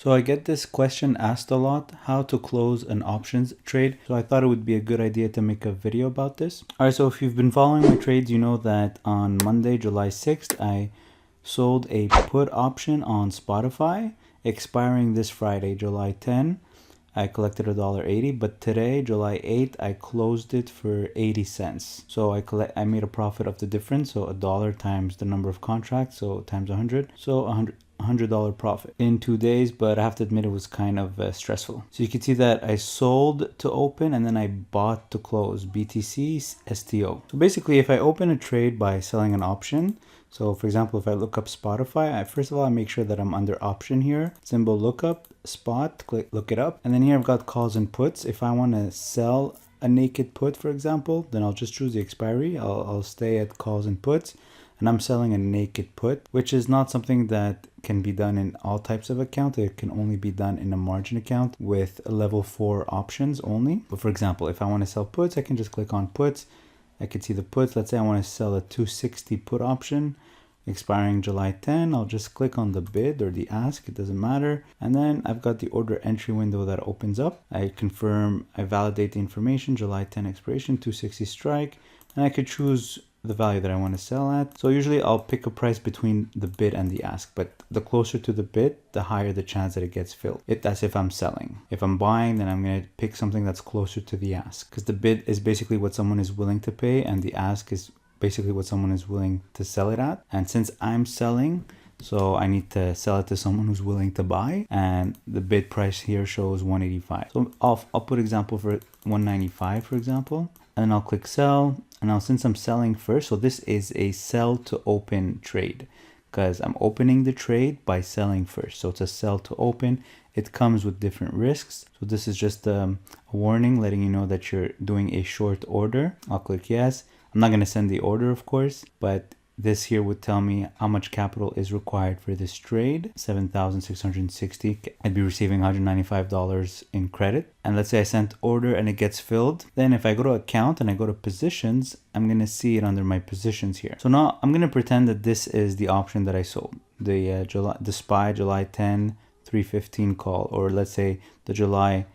So I get this question asked a lot, how to close an options trade. So I thought it would be a good idea to make a video about this. All right, so if you've been following my trades, you know that on Monday, July 6th, I sold a put option on Spotify, expiring this Friday, July 10. I collected $1.80, but today, July 8th, I closed it for 80 cents. So I made a profit of the difference. So $1 times the number of contracts, so times 100. So $100 profit in 2 days, but I have to admit it was kind of stressful. So you can see that I sold to open and then I bought to close, BTC STO. So basically, if I open a trade by selling an option, so for example, if I look up Spotify, first of all, I make sure that I'm under option here, symbol lookup, spot, click look it up. And then here I've got calls and puts. If I want to sell a naked put, for example, then I'll just choose the expiry. I'll stay at calls and puts. And I'm selling a naked put, which is not something that can be done in all types of accounts. It can only be done in a margin account with level 4 options only. But for example, if I want to sell puts, I can just click on puts. I can see the puts. Let's say I want to sell a 260 put option expiring July 10. I'll just click on the bid or the ask. It doesn't matter. And then I've got the order entry window that opens up. I confirm, I validate the information, July 10 expiration, 260 strike. And I could choose the value that I want to sell at. So usually I'll pick a price between the bid and the ask, but the closer to the bid, the higher the chance that it gets filled. That's if I'm selling. If I'm buying, then I'm going to pick something that's closer to the ask, because the bid is basically what someone is willing to pay and the ask is basically what someone is willing to sell it at. And since I'm selling, so I need to sell it to someone who's willing to buy, and the bid price here shows 185. So I'll put example for 195, for example, and then I'll click sell. And now since I'm selling first, so this is a sell to open trade because I'm opening the trade by selling first. So it's a sell to open. It comes with different risks. So this is just a warning letting you know that you're doing a short order. I'll click yes. I'm not going to send the order, of course, but this here would tell me how much capital is required for this trade, 7,660. I'd be receiving $195 in credit. And let's say I sent order and it gets filled. Then if I go to account and I go to positions, I'm going to see it under my positions here. So now I'm going to pretend that this is the option that I sold, the SPY July 10, 315 call, or let's say the July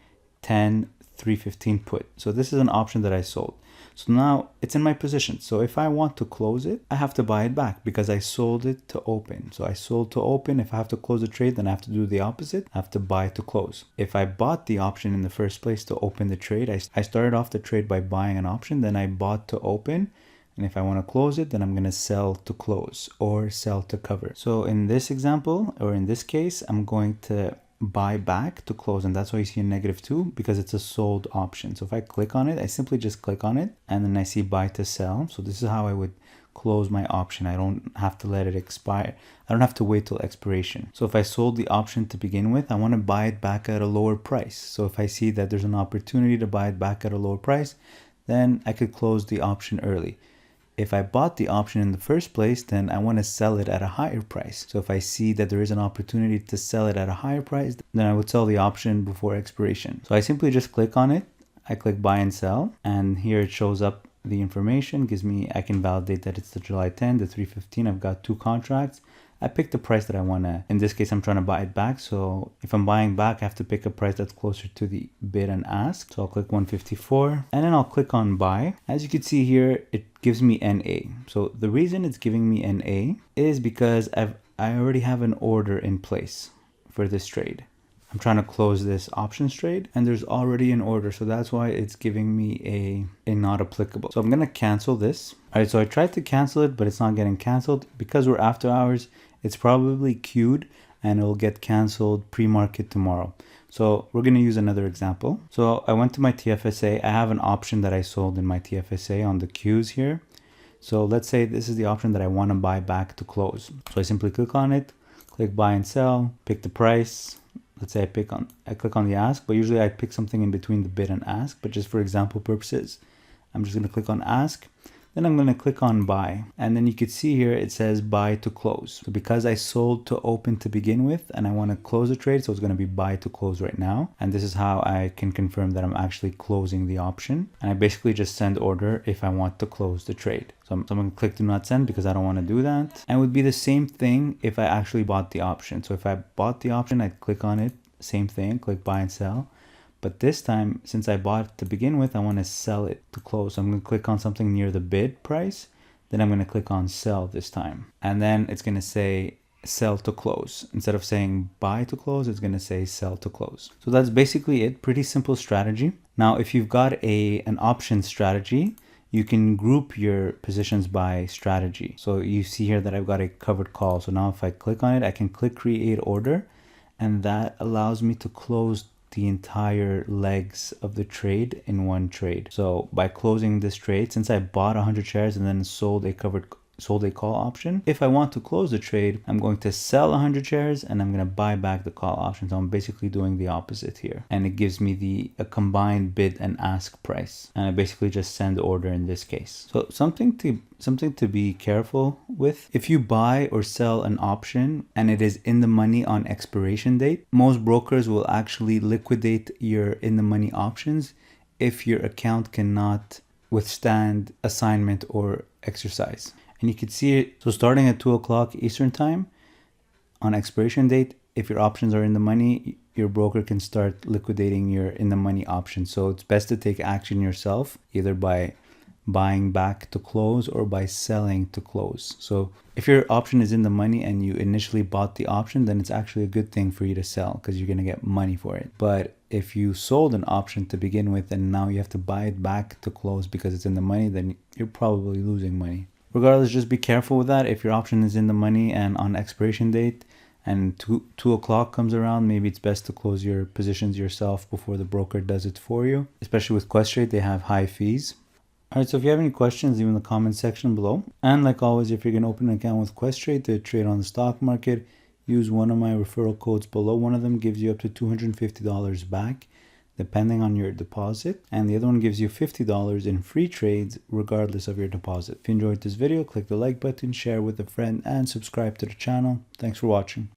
10, 315 put. So this is an option that I sold. So now it's in my position. So if I want to close it, I have to buy it back because I sold it to open. So I sold to open. If I have to close the trade, then I have to do the opposite. I have to buy to close. If I bought the option in the first place to open the trade, I started off the trade by buying an option, then I bought to open. And if I want to close it, then I'm going to sell to close or sell to cover. So in this example, or in this case, I'm going to buy back to close, and that's why you see a -2 because it's a sold option. So if I click on it, I simply just click on it and then I see buy to sell. So this is how I would close my option. I don't have to let it expire. I don't have to wait till expiration. So if I sold the option to begin with, I want to buy it back at a lower price. So if I see that there's an opportunity to buy it back at a lower price, then I could close the option early. If I bought the option in the first place, then I want to sell it at a higher price. So if I see that there is an opportunity to sell it at a higher price, then I would sell the option before expiration. So I simply just click on it. I click buy and sell, and here it shows up the information, gives me, I can validate that it's the July 10, the 315. I've got 2 contracts. I pick the price that I want to, in this case, I'm trying to buy it back. So if I'm buying back, I have to pick a price that's closer to the bid and ask. So I'll click 154 and then I'll click on buy. As you can see here, it gives me NA. So the reason it's giving me NA is because I already have an order in place for this trade. I'm trying to close this options trade and there's already an order. So that's why it's giving me a not applicable. So I'm going to cancel this. All right. So I tried to cancel it, but it's not getting canceled because we're after hours. It's probably queued and it'll get canceled pre-market tomorrow. So we're going to use another example. So I went to my TFSA. I have an option that I sold in my TFSA on the queues here. So let's say this is the option that I want to buy back to close. So I simply click on it, click buy and sell, pick the price. Let's say I click on the ask, but usually I pick something in between the bid and ask, but just for example purposes, I'm just going to click on ask, Then I'm going to click on buy, and then you can see here it says buy to close. So because I sold to open to begin with and I want to close a trade, so it's going to be buy to close right now. And this is how I can confirm that I'm actually closing the option. And I basically just send order if I want to close the trade. So I'm going to click do not send because I don't want to do that. And it would be the same thing if I actually bought the option. So if I bought the option, I'd click on it, same thing, click buy and sell. But this time, since I bought it to begin with, I want to sell it to close. So I'm going to click on something near the bid price. Then I'm going to click on sell this time. And then it's going to say sell to close. Instead of saying buy to close, it's going to say sell to close. So that's basically it. Pretty simple strategy. Now, if you've got an option strategy, you can group your positions by strategy. So you see here that I've got a covered call. So now if I click on it, I can click create order, and that allows me to close the entire legs of the trade in one trade. So by closing this trade, since I bought 100 shares and then sold a call option, if I want to close the trade, I'm going to sell 100 shares and I'm going to buy back the call option. So I'm basically doing the opposite here, and it gives me a combined bid and ask price, and I basically just send order in this case. So something to be careful with: if you buy or sell an option and it is in the money on expiration date, most brokers will actually liquidate your in the money options if your account cannot withstand assignment or exercise. And you can see it. So starting at 2 o'clock Eastern time on expiration date, if your options are in the money, your broker can start liquidating your in the money options. So it's best to take action yourself, either by buying back to close or by selling to close. So if your option is in the money and you initially bought the option, then it's actually a good thing for you to sell because you're going to get money for it. But if you sold an option to begin with and now you have to buy it back to close because it's in the money, then you're probably losing money. Regardless, just be careful with that. If your option is in the money and on expiration date and 2 o'clock comes around, maybe it's best to close your positions yourself before the broker does it for you. Especially with Questrade, they have high fees. Alright, so if you have any questions, leave in the comment section below. And like always, if you're going to open an account with Questrade to trade on the stock market, use one of my referral codes below. One of them gives you up to $250 back, depending on your deposit, and the other one gives you $50 in free trades regardless of your deposit. If you enjoyed this video, click the like button, share with a friend, and subscribe to the channel. Thanks for watching.